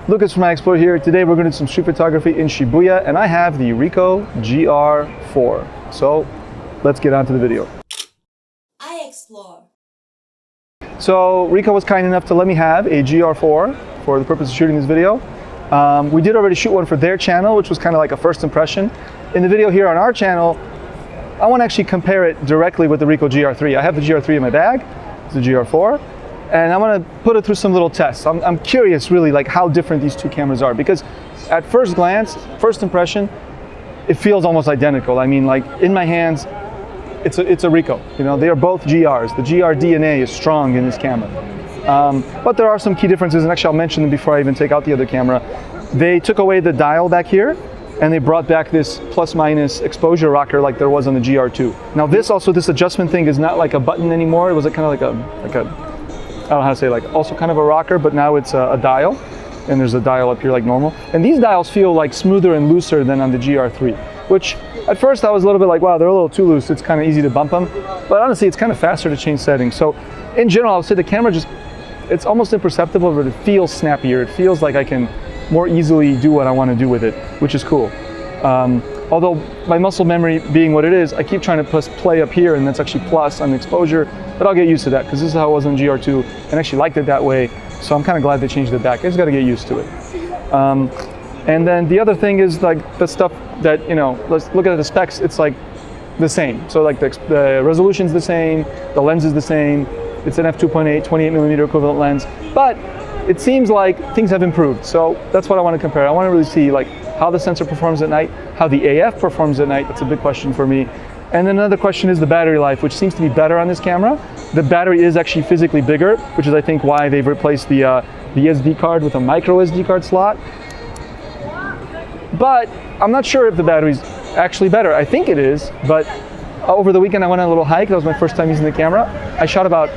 Lucas from iExplore here. Today we're going to do some street photography in Shibuya, and I have the Ricoh GR4. So let's get on to the video. iExplore. So Ricoh was kind enough to let me have a GR4 for the purpose of shooting this video. We did already shoot one for their channel, which was kind of like a first impression. In the video here on our channel, I want to actually compare it directly with the Ricoh GR3. I have the GR3 in my bag, it's the GR4. And I want to put it through some little tests. I'm curious really like how different these two cameras are, because at first glance, first impression, it feels almost identical. I mean, like in my hands, it's a Ricoh. You know, they are both GRs. The GR DNA is strong in this camera. But there are some key differences, and actually I'll mention them before I even take out the other camera. They took away the dial back here, and they brought back this plus minus exposure rocker like there was on the GR2. Now this adjustment thing is not like a button anymore. It was kind of like a I don't know how to say, like also kind of a rocker, but now it's a dial, and there's a dial up here like normal. And these dials feel like smoother and looser than on the GR3, which at first I was a little bit like, wow, they're a little too loose. It's kind of easy to bump them, but honestly, it's kind of faster to change settings. So in general, I would say the camera it's almost imperceptible, but it feels snappier. It feels like I can more easily do what I want to do with it, which is cool. Although my muscle memory being what it is, I keep trying to press play up here, and that's actually plus on the exposure, but I'll get used to that because this is how it was on GR2 and actually liked it that way. So I'm kind of glad they changed it back. I just got to get used to it. And then the other thing is like the stuff that, you know, let's look at the specs, it's like the same. So like the resolution's the same, the lens is the same, it's an f2.8, 28mm equivalent lens, but it seems like things have improved. So that's what I want to compare. I want to really see like how the sensor performs at night, how the AF performs at night. That's a big question for me. And then another question is the battery life, which seems to be better on this camera. The battery is actually physically bigger, which is I think why they've replaced the SD card with a micro SD card slot. But I'm not sure if the battery's actually better. I think it is, but over the weekend I went on a little hike. That was my first time using the camera. I shot about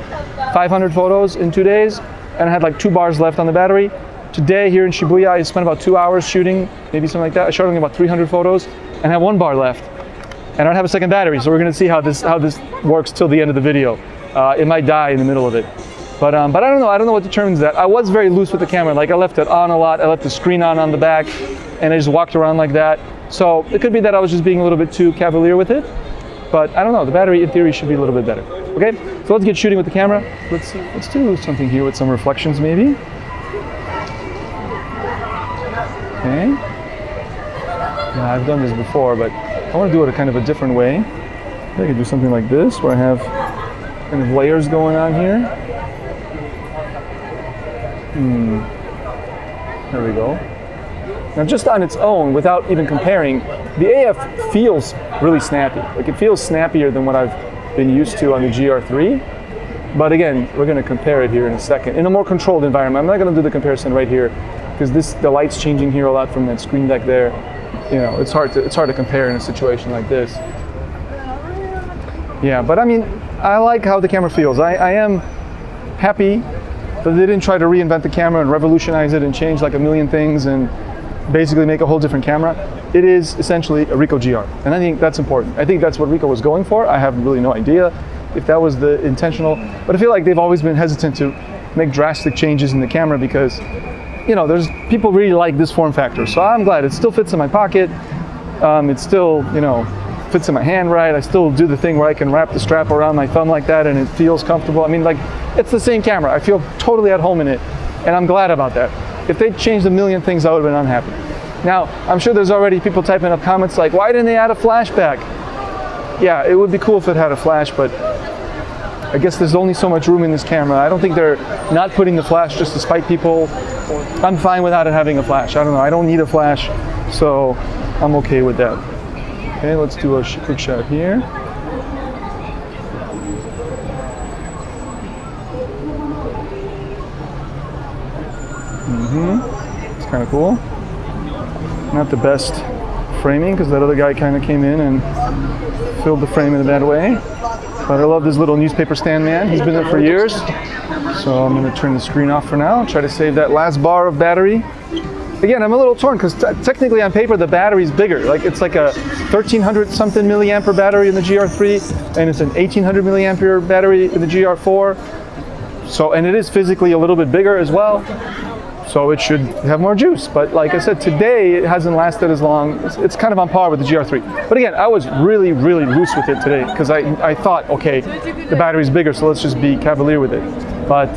500 photos in 2 days, and I had like 2 bars left on the battery. Today here in Shibuya, I spent about 2 hours shooting, maybe something like that. I shot only about 300 photos and have 1 bar left. And I don't have a second battery, so we're gonna see how this works till the end of the video. It might die in the middle of it. But I don't know what determines that. I was very loose with the camera, like I left it on a lot, I left the screen on the back, and I just walked around like that. So it could be that I was just being a little bit too cavalier with it, but I don't know, the battery in theory should be a little bit better. Okay, so let's get shooting with the camera. Let's do something here with some reflections maybe. Okay. Now I've done this before, but I want to do it a kind of a different way. I could do something like this, where I have kind of layers going on here. There we go. Now just on its own, without even comparing, the AF feels really snappy. Like it feels snappier than what I've been used to on the GR3. But again, we're going to compare it here in a second, in a more controlled environment. I'm not going to do the comparison right here, because the light's changing here a lot from that screen deck there. You know, it's hard to compare in a situation like this. Yeah, but I mean, I like how the camera feels. I am happy that they didn't try to reinvent the camera and revolutionize it and change like a million things and basically make a whole different camera. It is essentially a Ricoh GR, and I think that's important. I think that's what Ricoh was going for. I have really no idea if that was the intentional, but I feel like they've always been hesitant to make drastic changes in the camera because, you know, there's people really like this form factor. So I'm glad it still fits in my pocket. It still, you know, fits in my hand right. I still do the thing where I can wrap the strap around my thumb like that and it feels comfortable. I mean, like, it's the same camera. I feel totally at home in it, and I'm glad about that. If they'd changed a million things, I would have been unhappy. Now, I'm sure there's already people typing up comments like, why didn't they add a flashback? Yeah, it would be cool if it had a flash, but I guess there's only so much room in this camera. I don't think they're not putting the flash just to spite people. I'm fine without it having a flash. I don't know, I don't need a flash, so I'm okay with that. Okay, let's do a quick shot here. It's kind of cool. Not the best framing, because that other guy kind of came in and filled the frame in a bad way. But I love this little newspaper stand man. He's been there for years. So I'm going to turn the screen off for now. Try to save that last bar of battery. Again, I'm a little torn because technically on paper the battery's bigger. Like it's like a 1300 something milliampere battery in the GR3, and it's an 1800 milliampere battery in the GR4. So, and it is physically a little bit bigger as well. so it should have more juice. But like I said, today it hasn't lasted as long. It's kind of on par with the GR3. But again, I was really, really loose with it today because I thought, okay, the battery's bigger, so let's just be cavalier with it. But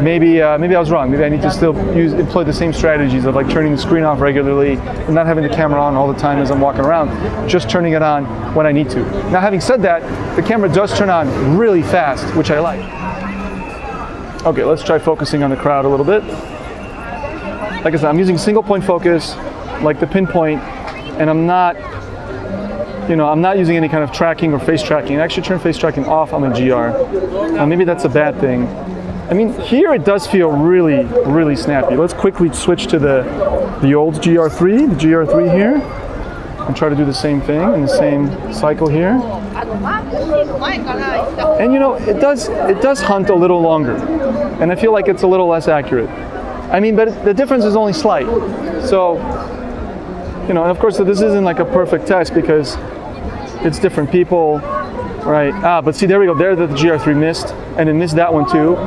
maybe I was wrong. Maybe I need to still employ the same strategies of like turning the screen off regularly and not having the camera on all the time as I'm walking around, just turning it on when I need to. Now, having said that, the camera does turn on really fast, which I like. Okay, let's try focusing on the crowd a little bit. Like I said, I'm using single point focus, like the pinpoint, and I'm not using any kind of tracking or face tracking. I actually turn face tracking off on the GR. Maybe that's a bad thing. I mean, here it does feel really, really snappy. Let's quickly switch to the old GR3, the GR3 here, and try to do the same thing in the same cycle here. And you know, it does hunt a little longer, and I feel like it's a little less accurate. I mean, but the difference is only slight. So, you know, and of course this isn't like a perfect test because it's different people, right? But see, there we go. There the GR3 missed, and it missed that one too.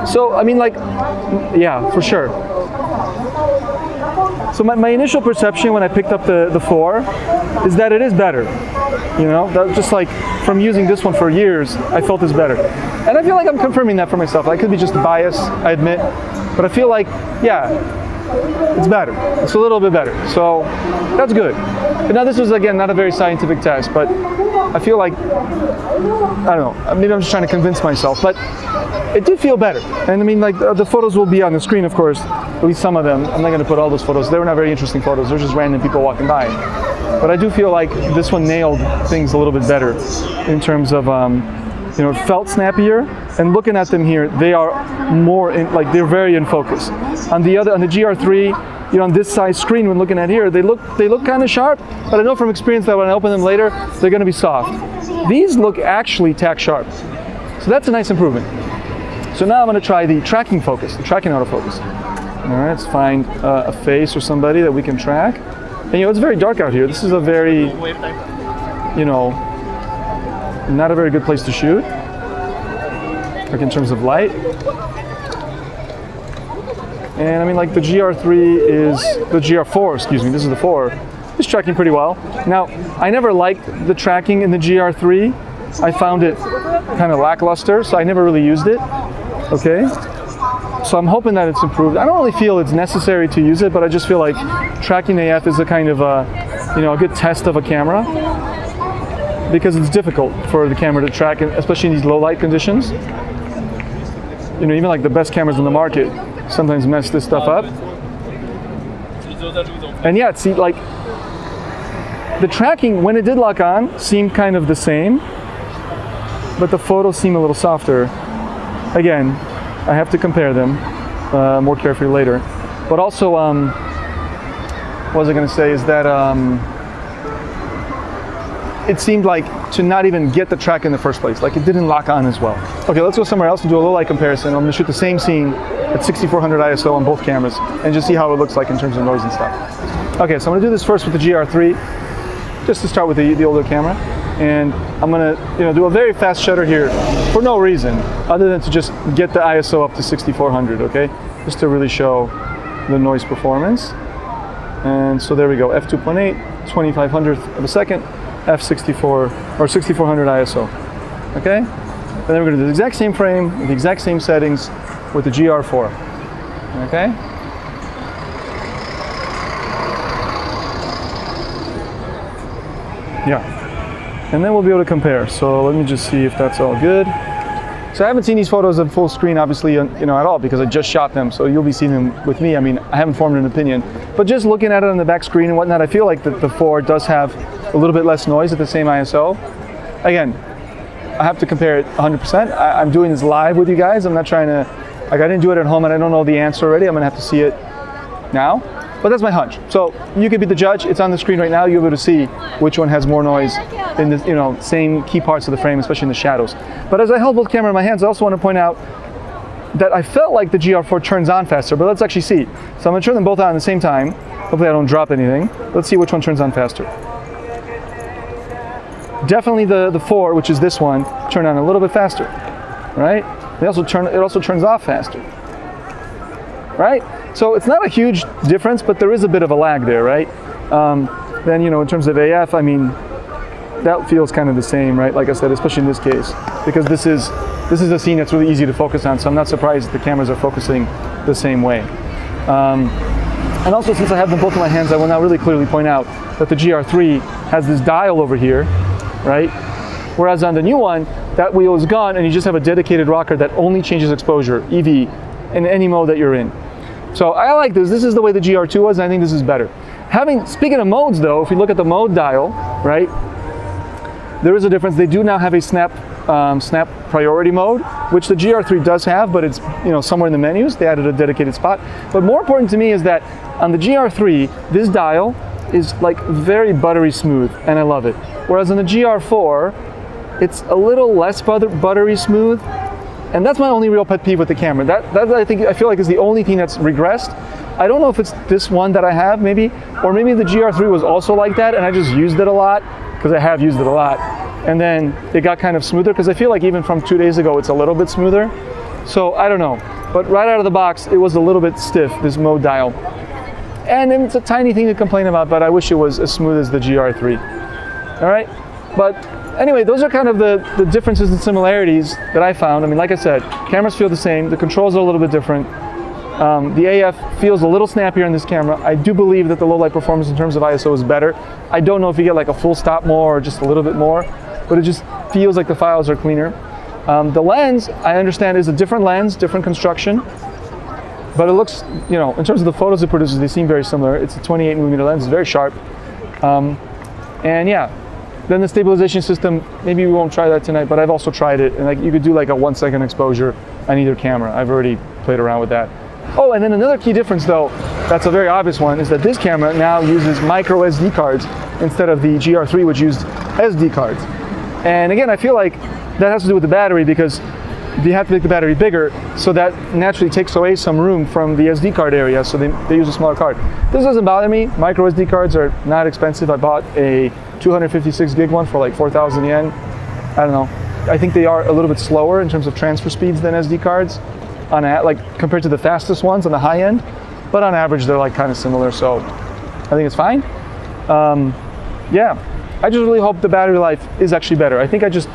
So, I mean, like, yeah, for sure. So my initial perception when I picked up the 4 is that it is better. You know, that just like from using this one for years, I felt it's better. And I feel like I'm confirming that for myself. I could be just biased, I admit, but I feel like, yeah, it's better. It's a little bit better. So that's good. But now this was, again, not a very scientific test, but I feel like, I don't know, maybe I'm just trying to convince myself, but it did feel better. And I mean, like, the photos will be on the screen, of course, at least some of them. I'm not going to put all those photos. They were not very interesting photos. They're just random people walking by. But I do feel like this one nailed things a little bit better in terms of, you know, it felt snappier. And looking at them here, they are more in, like, they're very in focus. On the GR3, you know, on this size screen, when looking at here, they look kind of sharp. But I know from experience that when I open them later, they're going to be soft. These look actually tack sharp. So that's a nice improvement. So now I'm going to try the tracking focus, the tracking autofocus. All right, let's find a face or somebody that we can track. And you know, it's very dark out here. This is a very, you know, not a very good place to shoot, like in terms of light. And I mean, like the GR4, excuse me, this is the 4, is tracking pretty well. Now, I never liked the tracking in the GR3. I found it kind of lackluster, so I never really used it. Okay, so I'm hoping that it's improved. I don't really feel it's necessary to use it, but I just feel like tracking AF is a kind of you know, a good test of a camera because it's difficult for the camera to track, especially in these low light conditions. You know, even like the best cameras in the market sometimes mess this stuff up. And yeah, see, like the tracking when it did lock on seemed kind of the same, but the photos seem a little softer. Again, I have to compare them more carefully later. But also, what was I going to say is that it seemed like to not even get the track in the first place. Like it didn't lock on as well. Okay, let's go somewhere else and do a low light comparison. I'm going to shoot the same scene at 6400 ISO on both cameras and just see how it looks like in terms of noise and stuff. Okay, so I'm going to do this first with the GR3, just to start with the older camera. And I'm gonna, you know, do a very fast shutter here for no reason other than to just get the ISO up to 6400, okay? Just to really show the noise performance. And so there we go, f2.8, 2500th of a second, f64 or 6400 ISO, okay? And then we're gonna do the exact same frame with the exact same settings with the GR4, okay? Yeah. And then we'll be able to compare. So let me just see if that's all good. So I haven't seen these photos in full screen, obviously, you know, at all because I just shot them. So you'll be seeing them with me. I mean, I haven't formed an opinion, but just looking at it on the back screen and whatnot, I feel like the 4 does have a little bit less noise at the same ISO. Again, I have to compare it 100%. I'm doing this live with you guys. I'm not trying to, like, I didn't do it at home and I don't know the answer already. I'm gonna have to see it now. But that's my hunch. So you could be the judge. It's on the screen right now. You'll be able to see which one has more noise in the, you know, same key parts of the frame, especially in the shadows. But as I held both cameras in my hands, I also want to point out that I felt like the GR4 turns on faster, but let's actually see. So I'm gonna turn them both on at the same time. Hopefully I don't drop anything. Let's see which one turns on faster. Definitely the 4, which is this one, turned on a little bit faster, right? It also turns off faster. right? So it's not a huge difference, but there is a bit of a lag there, right? Then, in terms of AF, I mean, that feels kind of the same, right? Like I said, especially in this case, because this is a scene that's really easy to focus on, so I'm not surprised the cameras are focusing the same way. And also, since I have them both in my hands, I will now really clearly point out that the GR3 has this dial over here, right? Whereas on the new one, that wheel is gone and you just have a dedicated rocker that only changes exposure, EV, in any mode that you're in. So I like this. This is the way the GR2 was, and I think this is better. Speaking of modes though, if you look at the mode dial, right, there is a difference. They do now have a snap priority mode, which the GR3 does have, but it's somewhere in the menus. They added a dedicated spot. But more important to me is that on the GR3, this dial is like very buttery smooth, and I love it. Whereas on the GR4, it's a little less buttery smooth, and that's my only real pet peeve with the camera. That I feel like is the only thing that's regressed. I don't know if it's this one that I have, maybe, or maybe the GR3 was also like that, and I just used it a lot, because I have used it a lot. And then it got kind of smoother, because I feel like even from 2 days ago, it's a little bit smoother. So I don't know, but right out of the box, it was a little bit stiff, this mode dial. And it's a tiny thing to complain about, but I wish it was as smooth as the GR3. All right, but anyway, those are kind of the differences and similarities that I found. I mean, like I said, cameras feel the same, the controls are a little bit different. The AF feels a little snappier in this camera. I do believe that the low light performance in terms of ISO is better. I don't know if you get like a full stop more or just a little bit more, but it just feels like the files are cleaner. The lens, I understand, is a different lens, different construction, but it looks, in terms of the photos it produces, they seem very similar. It's a 28mm lens, it's very sharp. And yeah, then the stabilization system, maybe we won't try that tonight, but I've also tried it, and like you could do like a 1 second exposure on either camera. I've already played around with that. Oh, and then another key difference though, that's a very obvious one, is that this camera now uses micro SD cards instead of the GR3, which used SD cards. And again, I feel like that has to do with the battery, because you have to make the battery bigger, so that naturally takes away some room from the SD card area, so they use a smaller card. This doesn't bother me. Micro SD cards are not expensive. I bought a 256 gig one for like 4,000 yen. I don't know. I think they are a little bit slower in terms of transfer speeds than SD cards, compared to the fastest ones on the high end, but on average they're like kind of similar, so I think it's fine. Yeah, I just really hope the battery life is actually better. I think I just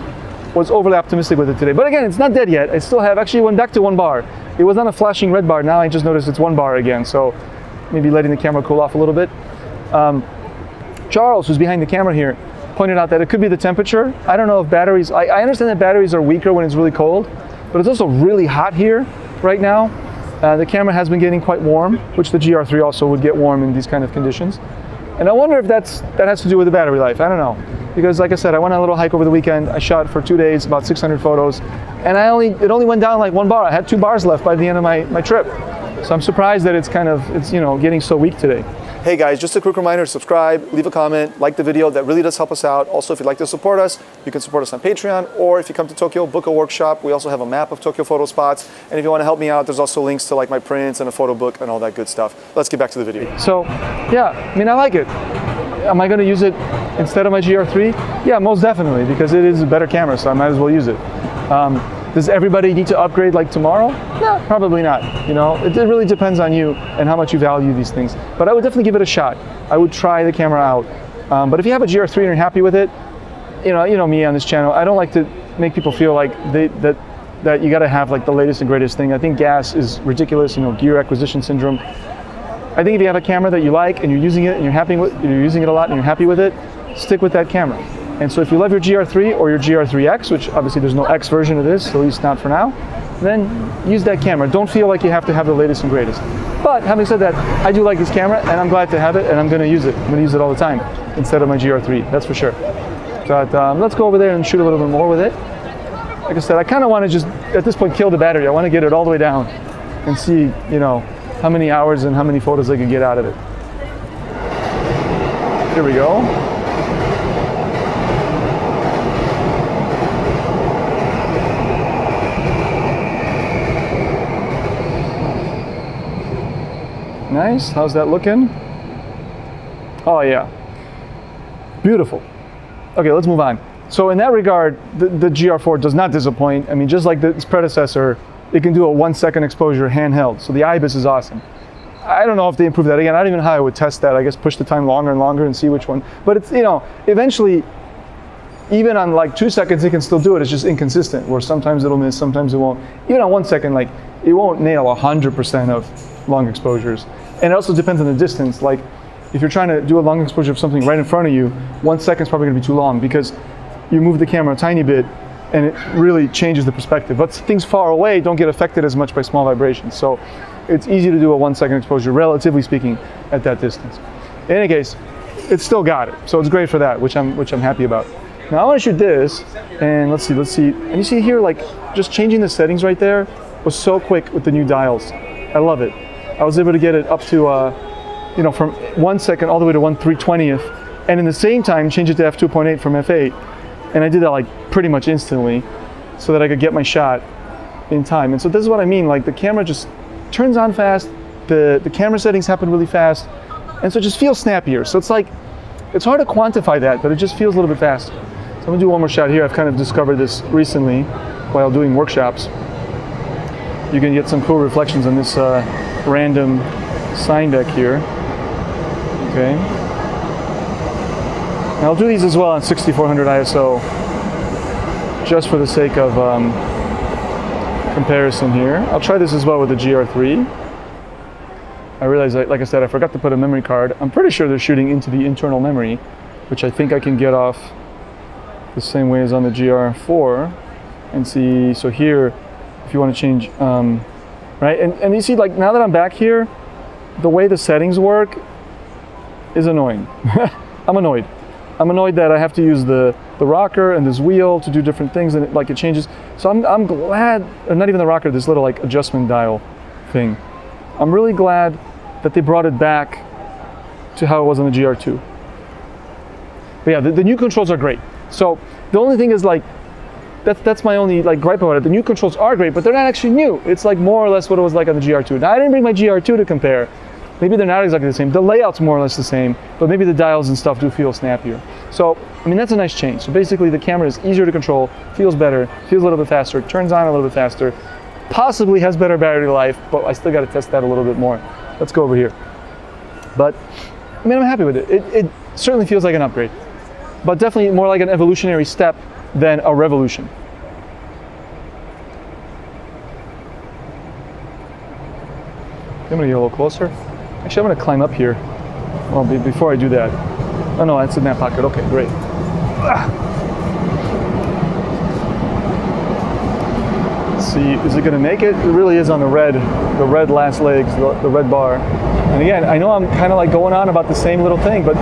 was overly optimistic with it today, but again, it's not dead yet. I still have, actually went back to 1 bar. It was not a flashing red bar. Now I just noticed it's 1 bar again, so maybe letting the camera cool off a little bit. Charles, who's behind the camera here, pointed out that it could be the temperature. I don't know if batteries, I understand that batteries are weaker when it's really cold, but it's also really hot here right now. The camera has been getting quite warm, which the GR3 also would get warm in these kind of conditions. And I wonder if that has to do with the battery life. I don't know. Because like I said, I went on a little hike over the weekend. I shot for 2 days, about 600 photos, and it only went down like 1 bar. I had 2 bars left by the end of my trip. So I'm surprised that it's getting so weak today. Hey guys, just a quick reminder to subscribe, leave a comment, like the video. That really does help us out. Also, if you'd like to support us, you can support us on Patreon, or if you come to Tokyo, book a workshop. We also have a map of Tokyo photo spots. And if you want to help me out, there's also links to like my prints and a photo book and all that good stuff. Let's get back to the video. So yeah, I mean, I like it. Am I going to use it instead of my GR3? Yeah, most definitely, because it is a better camera, so I might as well use it. Does everybody need to upgrade like tomorrow? No, probably not. It really depends on you and how much you value these things. But I would definitely give it a shot. I would try the camera out. But if you have a GR3 and you're happy with it, you know me on this channel, I don't like to make people feel like that you got to have like the latest and greatest thing. I think gas is ridiculous. Gear acquisition syndrome. I think if you have a camera that you like and you're using it and you're using it a lot and you're happy with it, stick with that camera. And so if you love your GR3 or your GR3X, which obviously there's no X version of this, at least not for now, then use that camera. Don't feel like you have to have the latest and greatest. But having said that, I do like this camera and I'm glad to have it, and I'm going to use it. I'm going to use it all the time instead of my GR3, that's for sure. But let's go over there and shoot a little bit more with it. Like I said, I kind of want to just, at this point, kill the battery. I want to get it all the way down and see, how many hours and how many photos I can get out of it. Here we go. Nice, how's that looking? Oh yeah, beautiful. Okay, let's move on. So in that regard, the GR4 does not disappoint. I mean, just like its predecessor, it can do a 1 second exposure handheld. So the IBIS is awesome. I don't know if they improve that. Again, I don't even know how I would test that. I guess push the time longer and longer and see which one. But it's, you know, eventually, even on like 2 seconds, it can still do it. It's just inconsistent, where sometimes it'll miss, sometimes it won't. Even on 1 second, like, it won't nail 100% of long exposures. And it also depends on the distance. Like, if you're trying to do a long exposure of something right in front of you, 1 second is probably gonna be too long, because you move the camera a tiny bit and it really changes the perspective. But things far away don't get affected as much by small vibrations. So it's easy to do a 1 second exposure, relatively speaking, at that distance. In any case, it's still got it. So it's great for that, which I'm happy about. Now I want to shoot this, and let's see. And you see here, like, just changing the settings right there was so quick with the new dials. I love it. I was able to get it up to, you know, from 1 second all the way to 1/320th, and in the same time change it to f2.8 from f8. And I did that like pretty much instantly, so that I could get my shot in time. And so this is what I mean, like the camera just turns on fast, the camera settings happen really fast, and so it just feels snappier. So it's like, it's hard to quantify that, but it just feels a little bit faster. So I'm gonna do one more shot here. I've kind of discovered this recently while doing workshops. You can get some cool reflections on this random sign deck here. Okay. And I'll do these as well on 6400 ISO, just for the sake of comparison here. I'll try this as well with the GR3. I realized, like I said, I forgot to put a memory card. I'm pretty sure they're shooting into the internal memory, which I think I can get off the same way as on the GR4 and see. So here, if you want to change, right? And you see, like, now that I'm back here, the way the settings work is annoying. I'm annoyed. I'm annoyed that I have to use the rocker and this wheel to do different things, and it changes. So I'm glad, or not even the rocker, this little like adjustment dial thing. I'm really glad that they brought it back to how it was on the GR2. But yeah, the new controls are great. So the only thing is, like, that's my only like gripe about it. The new controls are great, but they're not actually new. It's like more or less what it was like on the GR2. Now I didn't bring my GR2 to compare. Maybe they're not exactly the same. The layout's more or less the same, but maybe the dials and stuff do feel snappier. So, I mean, that's a nice change. So basically the camera is easier to control, feels better, feels a little bit faster, turns on a little bit faster, possibly has better battery life, but I still got to test that a little bit more. Let's go over here. But, I mean, I'm happy with it. It certainly feels like an upgrade, but definitely more like an evolutionary step than a revolution. I'm gonna get a little closer. Actually, I'm gonna climb up here. Well, before I do that. Oh no, that's in that pocket. Okay, great. Let's see, is it gonna make it? It really is on the red last legs, the red bar. And again, I know I'm kind of like going on about the same little thing, but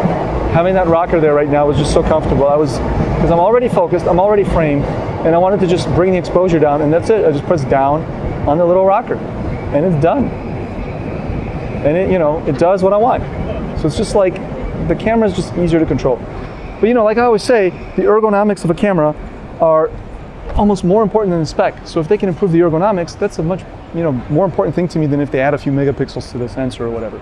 having that rocker there right now was just so comfortable. Because I'm already focused, I'm already framed, and I wanted to just bring the exposure down, and that's it. I just press down on the little rocker, and it's done. And it, you know, it does what I want. So it's just like, the camera is just easier to control. But you know, like I always say, the ergonomics of a camera are almost more important than the spec. So if they can improve the ergonomics, that's a much, you know, more important thing to me than if they add a few megapixels to the sensor or whatever.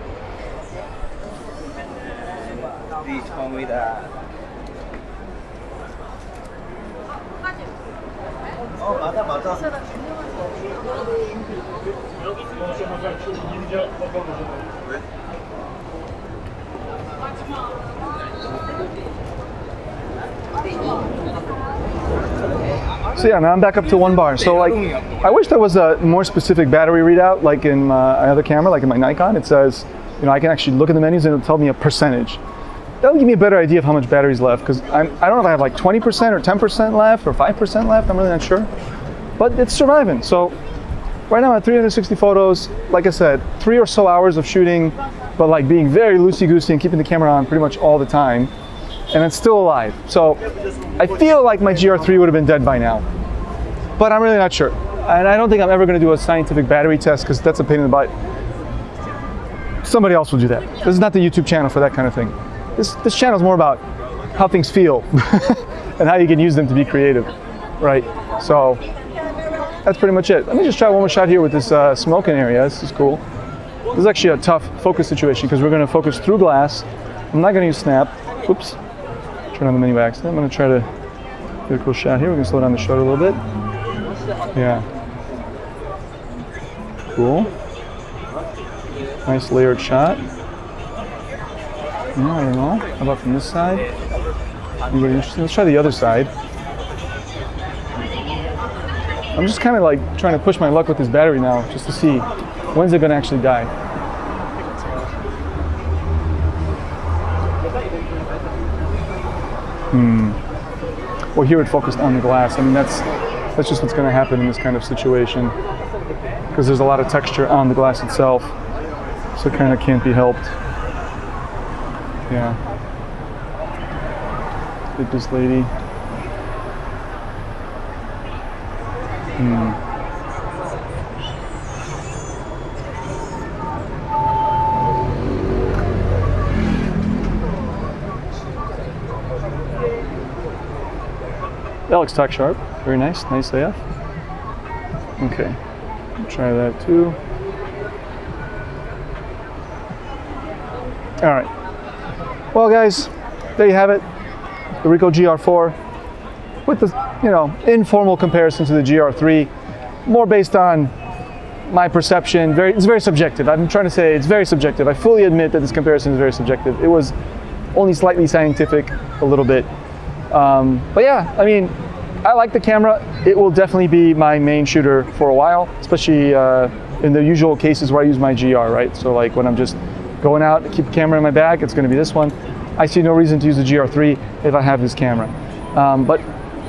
So yeah, now I'm back up to 1 bar. So like, I wish there was a more specific battery readout, like in my other camera, like in my Nikon. It says, you know, I can actually look at the menus and it'll tell me a percentage. That'll give me a better idea of how much battery's left, because I don't know if I have like 20% or 10% left or 5% left. I'm really not sure, but it's surviving. So right now I'm at 360 photos. Like I said, 3 or so hours of shooting, but like being very loosey-goosey and keeping the camera on pretty much all the time. And it's still alive. So I feel like my GR3 would have been dead by now, but I'm really not sure. And I don't think I'm ever going to do a scientific battery test, because that's a pain in the butt. Somebody else will do that. This is not the YouTube channel for that kind of thing. This channel is more about how things feel and how you can use them to be creative, right? So that's pretty much it. Let me just try one more shot here with this smoking area. This is cool. This is actually a tough focus situation, because we're going to focus through glass. I'm not going to use snap. Oops. Turn on the menu by accident. I'm going to try to get a cool shot here. We can slow down the shutter a little bit. Yeah. cool. Nice layered shot. Yeah, I don't know. How about from this side? Anybody interesting? Let's try the other side. I'm just kind of like trying to push my luck with this battery now, just to see when's it going to actually die. Well, here it focused on the glass. I mean, that's just what's going to happen in this kind of situation, because there's a lot of texture on the glass itself, so it kind of can't be helped. Yeah. Get this lady. That looks tack sharp. Very nice. Nice AF. Okay. Try that too. All right. Well, guys, there you have it. The Ricoh GR4 with the, informal comparison to the GR3, more based on my perception. It's very subjective. I'm trying to say it's very subjective. I fully admit that this comparison is very subjective. It was only slightly scientific, a little bit. But yeah, I mean, I like the camera. It will definitely be my main shooter for a while, especially in the usual cases where I use my GR, right? So like when I'm just going out, keep the camera in my bag, it's going to be this one. I see no reason to use the GR3 if I have this camera. But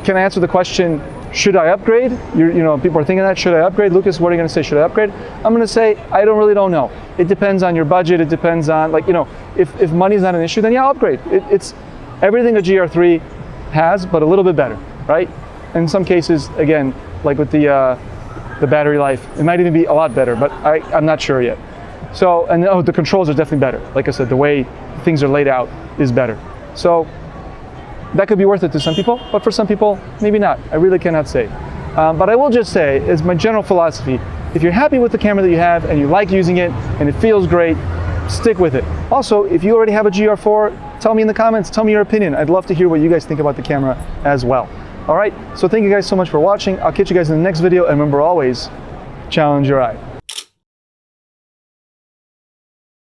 can I answer the question, should I upgrade? People are thinking that, should I upgrade? Lucas, what are you going to say? Should I upgrade? I'm going to say, I really don't know. It depends on your budget. It depends on, if money's not an issue, then yeah, I'll upgrade. It's everything a GR3 has, but a little bit better, right? In some cases, again, like with the battery life, it might even be a lot better, but I'm not sure yet. So, and the controls are definitely better. Like I said, the way things are laid out is better. So that could be worth it to some people, but for some people, maybe not. I really cannot say. But I will just say, as my general philosophy, if you're happy with the camera that you have and you like using it and it feels great, stick with it. Also, if you already have a GR4, tell me in the comments, tell me your opinion. I'd love to hear what you guys think about the camera as well. All right, so thank you guys so much for watching. I'll catch you guys in the next video, and remember always, challenge your eye.